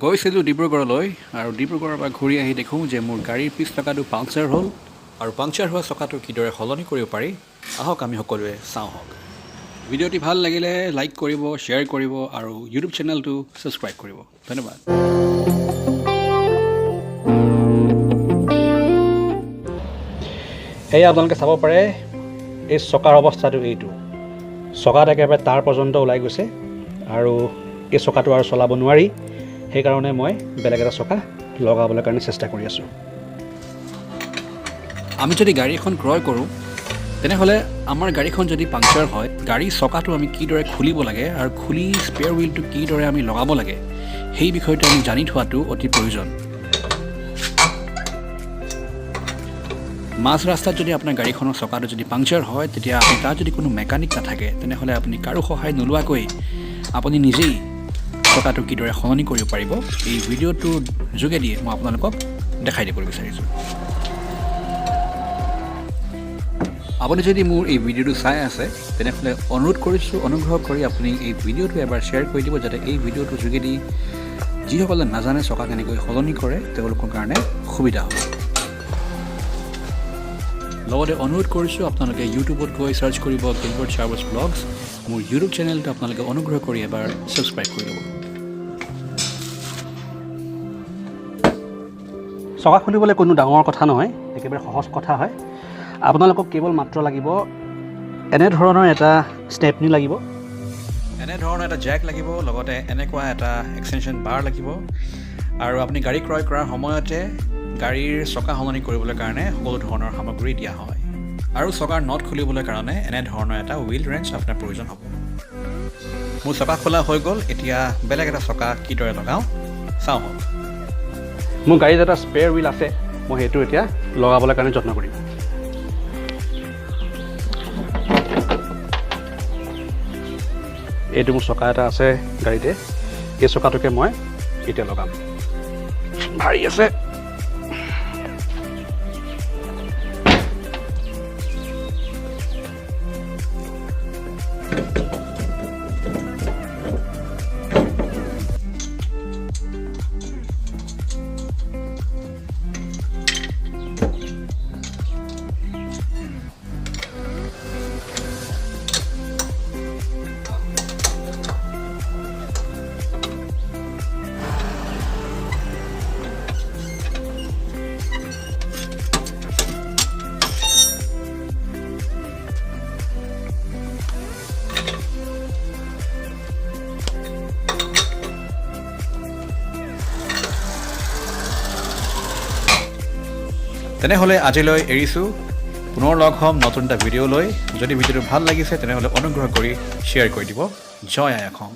গৈছিলোঁ ডিব্ৰুগড়লৈ আৰু ডিব্ৰুগড়ৰ পৰা ঘূৰি আহি দেখোঁ যে মোৰ গাড়ীৰ পিছ চকাটো পাংচাৰ হ'ল আৰু পাংচাৰ হোৱা চকাটো কিদৰে সলনি কৰিব পাৰি আহক আমি সকলোৱে চাওঁ হওক। ভিডিঅ'টি ভাল লাগিলে লাইক কৰিব, শ্বেয়াৰ কৰিব আৰু ইউটিউব চেনেলটো ছাবস্ক্ৰাইব কৰিব। ধন্যবাদ। এয়া আপোনালোকে চাব পাৰে এই চকাৰ অৱস্থাটো এইটো। চকাত একেবাৰে তাৰ পৰ্যন্ত ওলাই গৈছে আৰু এই চকাটো আৰু চলাব নোৱাৰি। সেইকাৰণে মই বেলেগ এটা চকা লগাবলৈ কাৰণে চেষ্টা কৰি আছোঁ। আমি যদি গাড়ী এখন ক্ৰয় কৰোঁ তেনেহ'লে আমাৰ গাড়ীখন যদি পাংচাৰ হয়, গাড়ীৰ চকাটো আমি কিদৰে খুলিব লাগে আৰু খুলি স্পেয়াৰ হুইলটো কিদৰে আমি লগাব লাগে সেই বিষয়টো আমি জানি থোৱাটো অতি প্ৰয়োজন। মাজ ৰাস্তাত যদি আপোনাৰ গাড়ীখনৰ চকাটো যদি পাংচাৰ হয়, তেতিয়া আপুনি তাত যদি কোনো মেকানিক নাথাকে তেনেহ'লে আপুনি কাৰো সহায় নোলোৱাকৈ আপুনি নিজেই চকাটো কিদৰে সলনি কৰিব পাৰিব এই ভিডিঅ'টোৰ যোগেদি মই আপোনালোকক দেখাই দিবলৈ বিচাৰিছোঁ। আপুনি যদি মোৰ এই ভিডিঅ'টো চাই আছে তেনেহ'লে অনুৰোধ কৰিছোঁ, অনুগ্ৰহ কৰি আপুনি এই ভিডিঅ'টো এবাৰ শ্বেয়াৰ কৰি দিব, যাতে এই ভিডিঅ'টোৰ যোগেদি যিসকলে নাজানে চকা কেনেকৈ সলনি কৰে তেওঁলোকৰ কাৰণে সুবিধা হ'ব। লগতে অনুৰোধ কৰিছোঁ আপোনালোকে ইউটিউবত গৈ চাৰ্চ কৰিব গিলবাৰ্ট চাৰ্ভাৰ্ছ ব্লগছ। মোৰ ইউটিউব চেনেলটো আপোনালোকে অনুগ্ৰহ কৰি এবাৰ ছাবস্ক্ৰাইব কৰি ল'ব। চকা খুলিবলৈ কোনো ডাঙৰ কথা নহয়, একেবাৰে সহজ কথা হয়। আপোনালোকক কেৱল মাত্ৰ লাগিব এনেধৰণৰ এটা ষ্টেপনি লাগিব, এনেধৰণৰ এটা জেক লাগিব, লগতে এনেকুৱা এটা এক্সটেনশ্যন বাৰ লাগিব আৰু আপুনি গাড়ী ক্ৰয় কৰাৰ সময়তে গাড়ীৰ চকা সলনি কৰিবলৈ কাৰণে সকলো ধৰণৰ সামগ্ৰী দিয়া হয়। আৰু চকাৰ নট খুলিবলৈ কাৰণে এনেধৰণৰ এটা হুইল ৰেঞ্চ আপোনাৰ প্ৰয়োজন হ'ব। মোৰ চকা খোলা হৈ গ'ল, এতিয়া বেলেগ এটা চকা কিদৰে লগাওঁ চাওঁ হওক। মোৰ গাড়ীত এটা স্পেয়াৰ হুইল আছে, মই সেইটো এতিয়া লগাবলৈ কাৰণে যত্ন কৰিম। এইটো মোৰ চকা এটা আছে গাড়ীতে, এই চকাটোকে মই এতিয়া লগাম। ভাৰী আছে। তেনেহ'লে আজিলৈ এৰিছোঁ, পুনৰ লগ হ'ম নতুন এটা ভিডিঅ' লৈ। যদি ভিডিঅ'টো ভাল লাগিছে তেনেহ'লে অনুগ্ৰহ কৰি শ্বেয়াৰ কৰি দিব। জয় আই অসম।